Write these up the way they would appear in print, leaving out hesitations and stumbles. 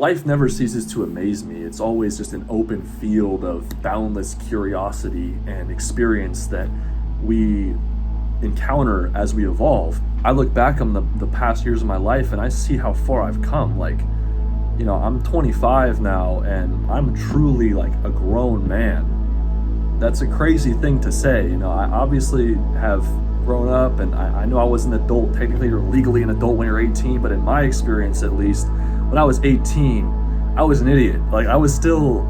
Life never ceases to amaze me. It's always just an open field of boundless curiosity and experience that we encounter as we evolve. I look back on the past years of my life and I see how far I've come. I'm 25 now and I'm truly like a grown man. That's a crazy thing to say. I obviously have grown up, and I know I was an adult. Technically, you're legally an adult when you're 18, but in my experience, at least, when I was 18, I was an idiot. Like, I was still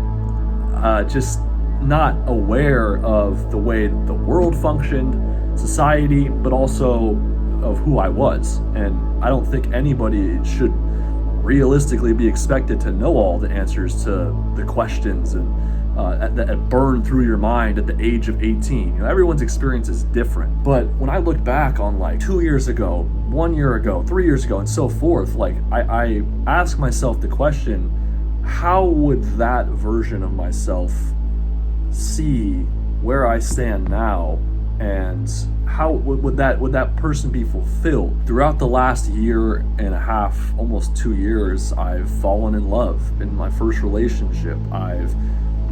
just not aware of the way the world functioned, society, but also of who I was. And I don't think anybody should realistically be expected to know all the answers to the questions and that burn through your mind at the age of 18. Everyone's experience is different. But when I look back on like 2 years ago, 1 year ago, 3 years ago, and so forth, like I ask myself the question, how would that version of myself see where I stand now, and how would that person be fulfilled? Throughout the last year and a half, almost 2 years, I've fallen in love in my first relationship. I've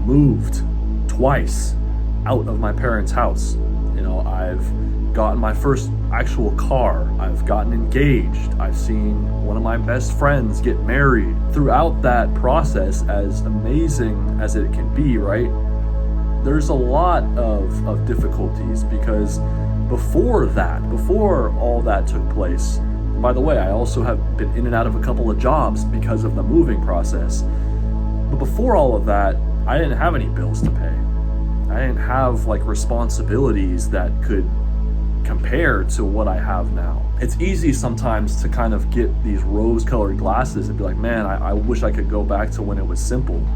moved twice out of my parents' house. I've gotten my first actual car. I've gotten engaged. I've seen one of my best friends get married. Throughout that process, as amazing as it can be, right, there's a lot of difficulties, because before all that took place, by the way, I also have been in and out of a couple of jobs because of the moving process. But before all of that, I didn't have any bills to pay. I didn't have like responsibilities that could compare to what I have now. It's easy sometimes to kind of get these rose-colored glasses and be like, man, I wish I could go back to when it was simple.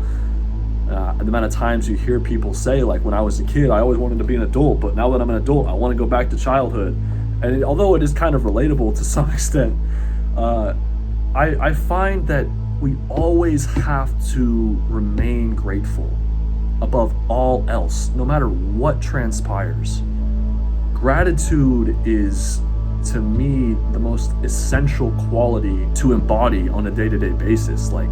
The amount of times you hear people say, like, when I was a kid, I always wanted to be an adult, but now that I'm an adult, I want to go back to childhood. And although it is kind of relatable to some extent, I find that we always have to remain grateful above all else, no matter what transpires. Gratitude is, to me, the most essential quality to embody on a day-to-day basis. Like,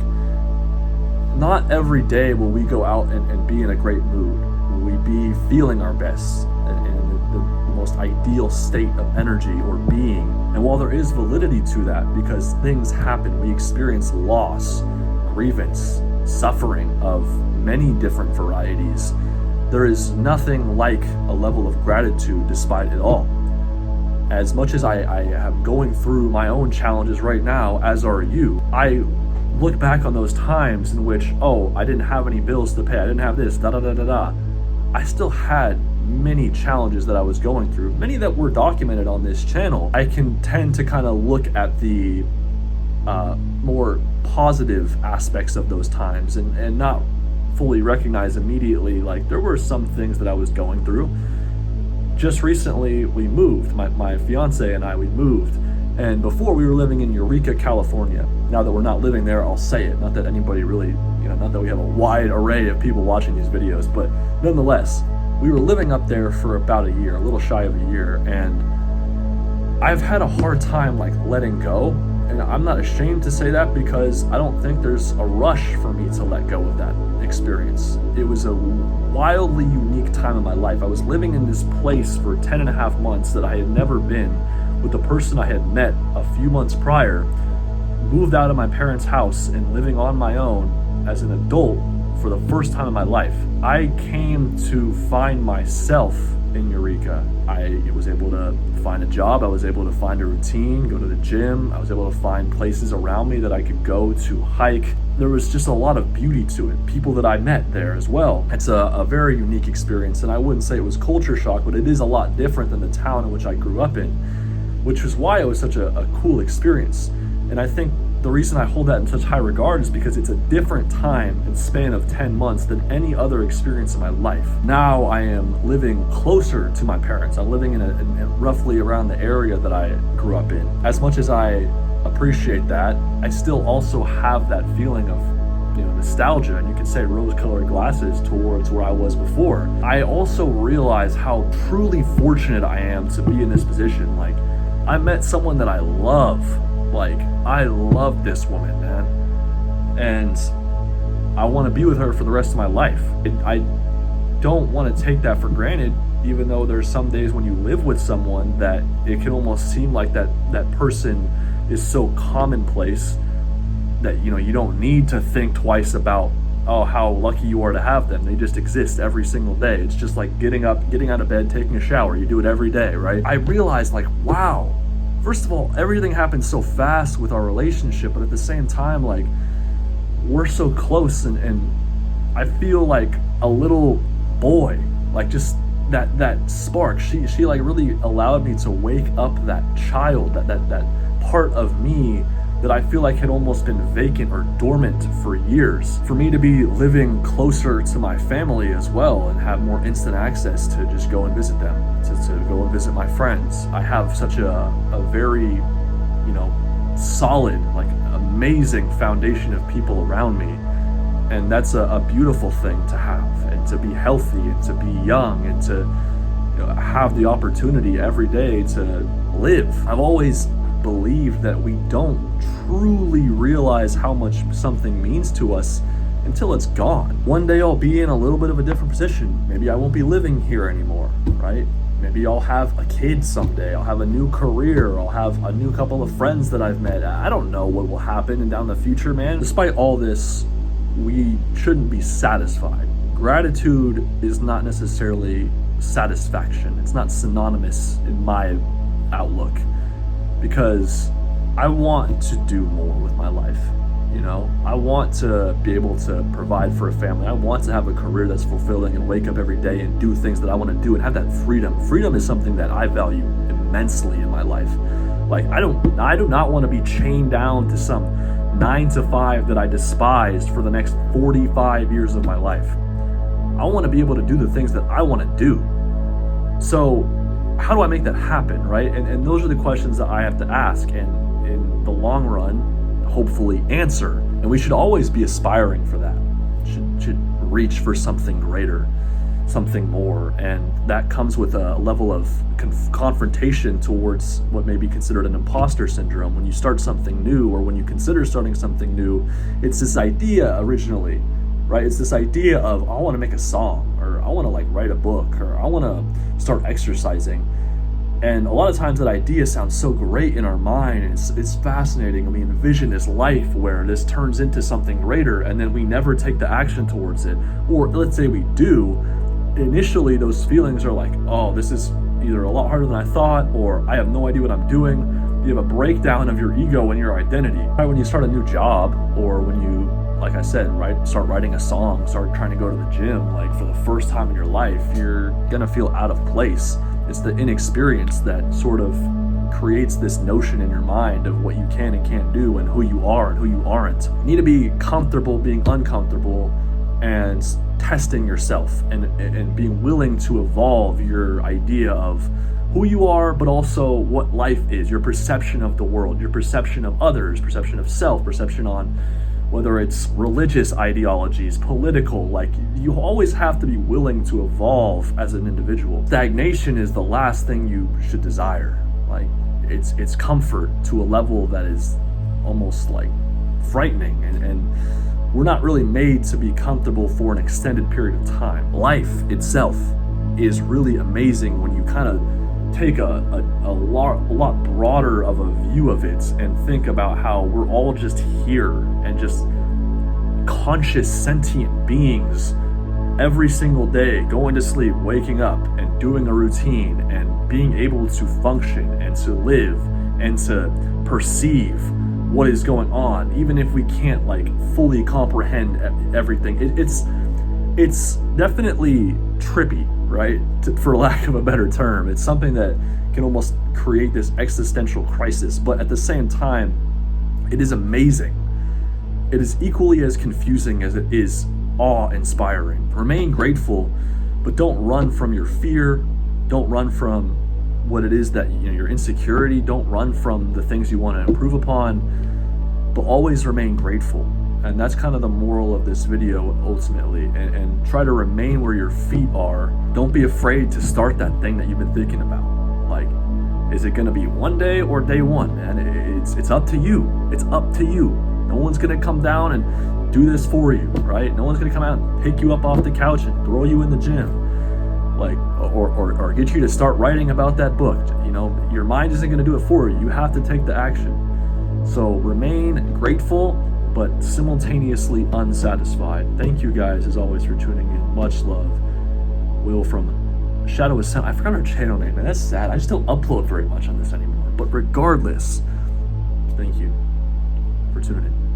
not every day will we go out and be in a great mood. Will we be feeling our best and in the most ideal state of energy or being? And while there is validity to that, because things happen, we experience loss, grievance, suffering of many different varieties, there is nothing like a level of gratitude despite it all. As much as I am going through my own challenges right now, as are you, I look back on those times in which, I didn't have any bills to pay, I didn't have this, da-da-da-da-da. I still had many challenges that I was going through, many that were documented on this channel. I can tend to kind of look at the more positive aspects of those times and not fully recognize immediately, like, there were some things that I was going through. Just recently, we moved, my fiance and I, we moved. And before, we were living in Eureka, California. Now that we're not living there, I'll say it. Not that anybody really, not that we have a wide array of people watching these videos, but nonetheless, we were living up there for about a year, a little shy of a year, and I've had a hard time like letting go. And I'm not ashamed to say that, because I don't think there's a rush for me to let go of that experience. It was a wildly unique time in my life. I was living in this place for 10 and a half months that I had never been, with the person I had met a few months prior, moved out of my parents' house and living on my own as an adult for the first time in my life. I came to find myself in Eureka. I was able to find a job, I was able to find a routine, go to the gym, I was able to find places around me that I could go to hike. There was just a lot of beauty to it, people that I met there as well. It's a very unique experience, and I wouldn't say it was culture shock, but it is a lot different than the town in which I grew up in, which was why it was such a cool experience. And I think the reason I hold that in such high regard is because it's a different time and span of 10 months than any other experience in my life. Now I am living closer to my parents. I'm living in roughly around the area that I grew up in. As much as I appreciate that, I still also have that feeling of nostalgia, and you could say rose-colored glasses towards where I was before. I also realize how truly fortunate I am to be in this position. Like, I met someone that I love. Like, I love this woman, man. and I want to be with her for the rest of my life. I don't want to take that for granted, even though there's some days when you live with someone that it can almost seem like that person is so commonplace that you don't need to think twice about, oh, how lucky you are to have them. They just exist every single day. It's just like getting up, getting out of bed, taking a shower. You do it every day, right? I realized, like, wow, first of all, everything happens so fast with our relationship, but at the same time, like, we're so close, and I feel like a little boy, like just that spark. She like really allowed me to wake up that child, that part of me that I feel like had almost been vacant or dormant for years. For me to be living closer to my family as well and have more instant access to just go and visit them, to go and visit my friends. I have such a very, solid, like amazing foundation of people around me. And that's a beautiful thing to have, and to be healthy, and to be young, and to have the opportunity every day to live. I've always believed that we don't truly realize how much something means to us until it's gone. One day I'll be in a little bit of a different position. Maybe I won't be living here anymore, right? Maybe I'll have a kid someday. I'll have a new career. I'll have a new couple of friends that I've met. I don't know what will happen down the future, man. Despite all this, we shouldn't be satisfied. Gratitude is not necessarily satisfaction. It's not synonymous in my outlook, because I want to do more with my life. I want to be able to provide for a family. I want to have a career that's fulfilling and wake up every day and do things that I want to do and have that freedom. Freedom is something that I value immensely in my life. Like, I do not want to be chained down to some 9-to-5 that I despised for the next 45 years of my life. I want to be able to do the things that I want to do. So how do I make that happen, right? And those are the questions that I have to ask, and in the long run, hopefully answer. And we should always be aspiring for that. Should reach for something greater, something more. And that comes with a level of confrontation towards what may be considered an imposter syndrome. When you start something new, or when you consider starting something new, it's this idea originally, right? It's this idea of, I want to make a song, or I want to write a book, or I want to start exercising. And a lot of times that idea sounds so great in our mind, and it's fascinating, and we envision this life where this turns into something greater, and then we never take the action towards it. Or let's say we do, initially those feelings are like, oh, this is either a lot harder than I thought, or I have no idea what I'm doing. You have a breakdown of your ego and your identity. Right, when you start a new job, or when you, like I said, right, start writing a song, start trying to go to the gym, like for the first time in your life, you're gonna feel out of place. It's the inexperience that sort of creates this notion in your mind of what you can and can't do, and who you are and who you aren't. You need to be comfortable being uncomfortable, and testing yourself, and being willing to evolve your idea of who you are, but also what life is, your perception of the world, your perception of others, perception of self, perception on whether it's religious ideologies, political, like, you always have to be willing to evolve as an individual. Stagnation is the last thing you should desire. Like, it's comfort to a level that is almost like frightening, and we're not really made to be comfortable for an extended period of time. Life itself is really amazing when you kind of take a lot broader of a view of it, and think about how we're all just here, and just conscious sentient beings every single day, going to sleep, waking up, and doing a routine, and being able to function and to live and to perceive what is going on, even if we can't fully comprehend everything. It's definitely trippy, right? For lack of a better term. It's something that can almost create this existential crisis, but at the same time, it is amazing. It is equally as confusing as it is awe-inspiring. Remain grateful, but don't run from your fear. Don't run from what it is that, your insecurity. Don't run from the things you want to improve upon, but always remain grateful. And that's kind of the moral of this video, ultimately. And try to remain where your feet are. Don't be afraid to start that thing that you've been thinking about. Like, is it going to be one day or day one, man? It's up to you. It's up to you. No one's going to come down and do this for you, right? No one's going to come out and pick you up off the couch and throw you in the gym, like, or get you to start writing about that book. You know, your mind isn't going to do it for you. You have to take the action. So remain grateful, but simultaneously unsatisfied. Thank you guys, as always, for tuning in. Much love. Will from Shadow Ascent. I forgot our channel name, man. That's sad. I just don't upload very much on this anymore. But regardless, thank you for tuning in.